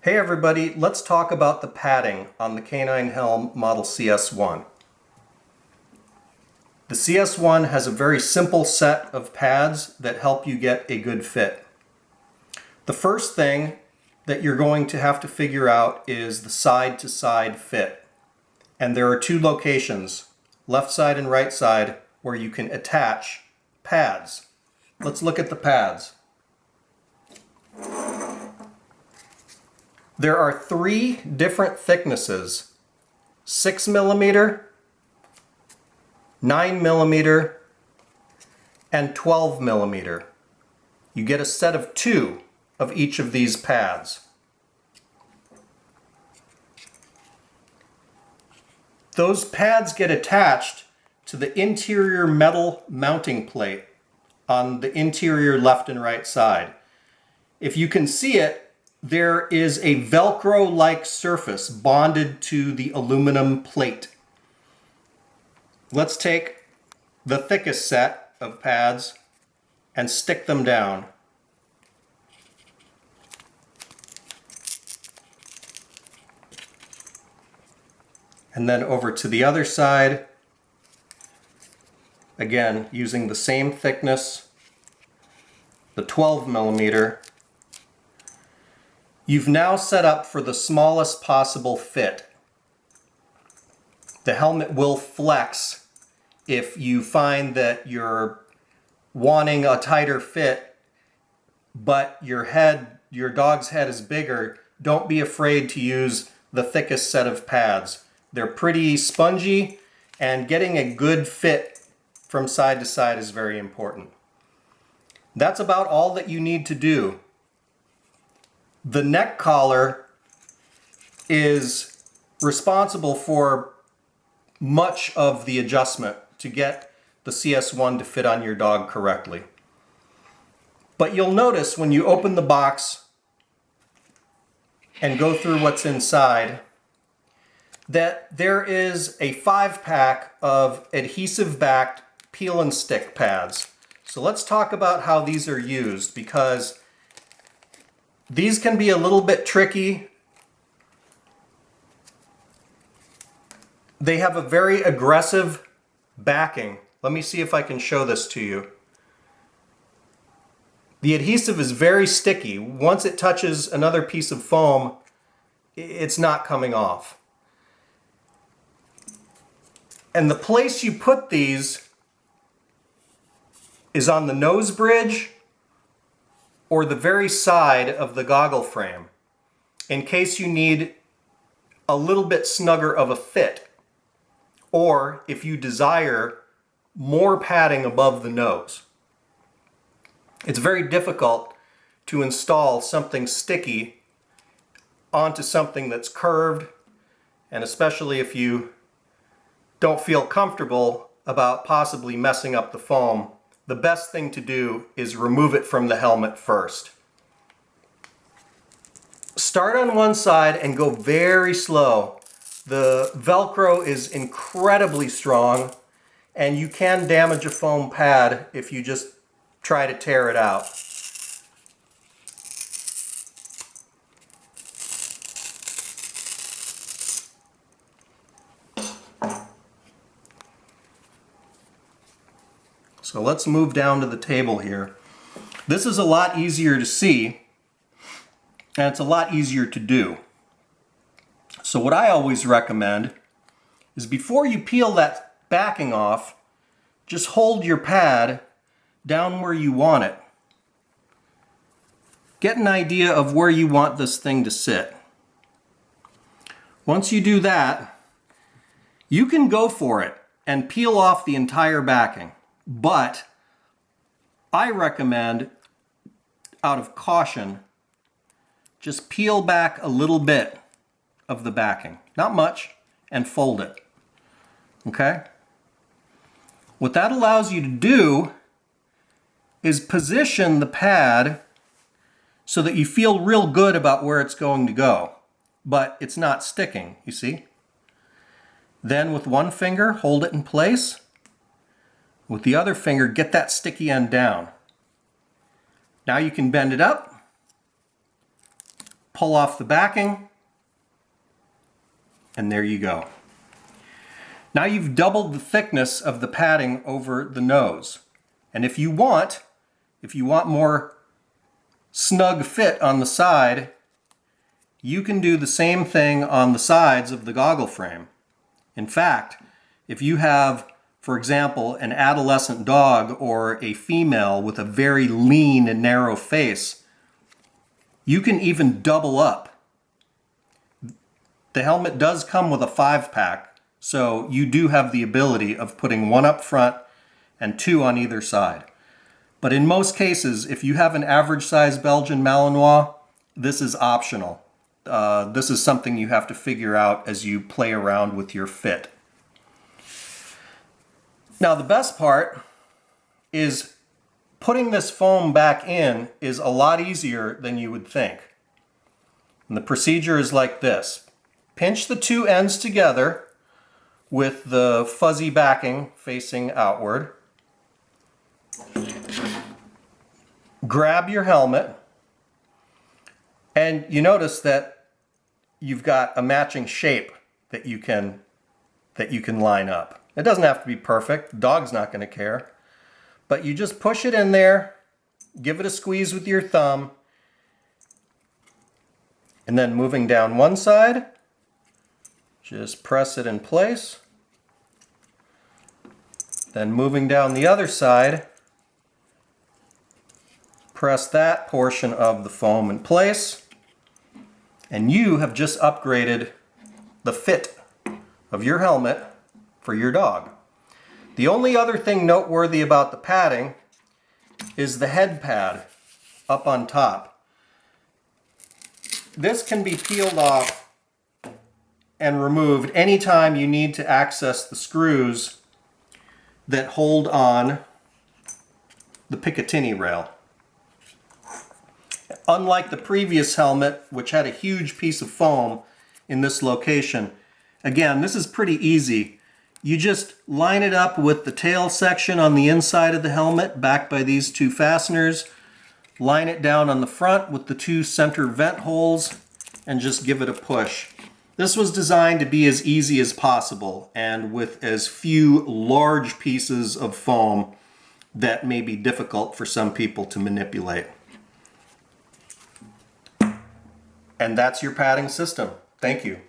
Hey everybody, let's talk about the padding on the K9 Helm model CS-1. The CS-1 has a very simple set of pads that help you get a good fit. The first thing that you're going to have to figure out is the side-to-side fit. And there are two locations, left side and right side, where you can attach pads. Let's look at the pads. There are three different thicknesses: 6mm, 9mm, and 12mm. You get a set of two of each of these pads. Those pads get attached to the interior metal mounting plate on the interior left and right side. If you can see it, there is a Velcro-like surface bonded to the aluminum plate. Let's take the thickest set of pads and stick them down. And then over to the other side, again using the same thickness, the 12mm. You've now set up for the smallest possible fit. The helmet will flex if you find that you're wanting a tighter fit, but your dog's head is bigger. Don't be afraid to use the thickest set of pads. They're pretty spongy, and getting a good fit from side to side is very important. That's about all that you need to do. The neck collar is responsible for much of the adjustment to get the CS-1 to fit on your dog correctly. But you'll notice when you open the box and go through what's inside that there is a 5-pack of adhesive-backed peel and stick pads. So let's talk about how these are used, because these can be a little bit tricky. They have a very aggressive backing. Let me see if I can show this to you. The adhesive is very sticky. Once it touches another piece of foam, it's not coming off. And the place you put these is on the nose bridge or the very side of the goggle frame, in case you need a little bit snugger of a fit, or if you desire more padding above the nose. It's very difficult to install something sticky onto something that's curved, and especially if you don't feel comfortable about possibly messing up the foam, the best thing to do is remove it from the helmet first. Start on one side and go very slow. The Velcro is incredibly strong, and you can damage a foam pad if you just try to tear it out. So let's move down to the table here. This is a lot easier to see, and it's a lot easier to do. So what I always recommend is, before you peel that backing off, just hold your pad down where you want it. Get an idea of where you want this thing to sit. Once you do that, you can go for it and peel off the entire backing. But I recommend, out of caution, just peel back a little bit of the backing, not much, and fold it. Okay? What that allows you to do is position the pad so that you feel real good about where it's going to go, but it's not sticking, you see? Then with one finger, hold it in place. With the other finger, get that sticky end down. Now you can bend it up pull off the backing, and there you go. Now you've doubled the thickness of the padding over the nose. And if you want more snug fit on the side, you can do the same thing on the sides of the goggle frame. In fact, if you have, for example, an adolescent dog or a female with a very lean and narrow face, you can even double up. The helmet does come with a 5-pack, so you do have the ability of putting one up front and 2 on either side. But in most cases, if you have an average size Belgian Malinois, this is optional. This is something you have to figure out as you play around with your fit. Now the best part is putting this foam back in is a lot easier than you would think. And the procedure is like this. Pinch the 2 ends together with the fuzzy backing facing outward. Grab your helmet, and you notice that you've got a matching shape that you can line up. It doesn't have to be perfect. The dog's not going to care. But you just push it in there, give it a squeeze with your thumb, and then moving down one side, just press it in place. Then moving down the other side, press that portion of the foam in place, and you have just upgraded the fit of your helmet for your dog. The only other thing noteworthy about the padding is the head pad up on top. This can be peeled off and removed anytime you need to access the screws that hold on the Picatinny rail. Unlike the previous helmet, which had a huge piece of foam in this location, again, this is pretty easy. You just line it up with the tail section on the inside of the helmet, backed by these 2 fasteners, line it down on the front with the 2 center vent holes, and just give it a push. This was designed to be as easy as possible and with as few large pieces of foam that may be difficult for some people to manipulate. And that's your padding system. Thank you.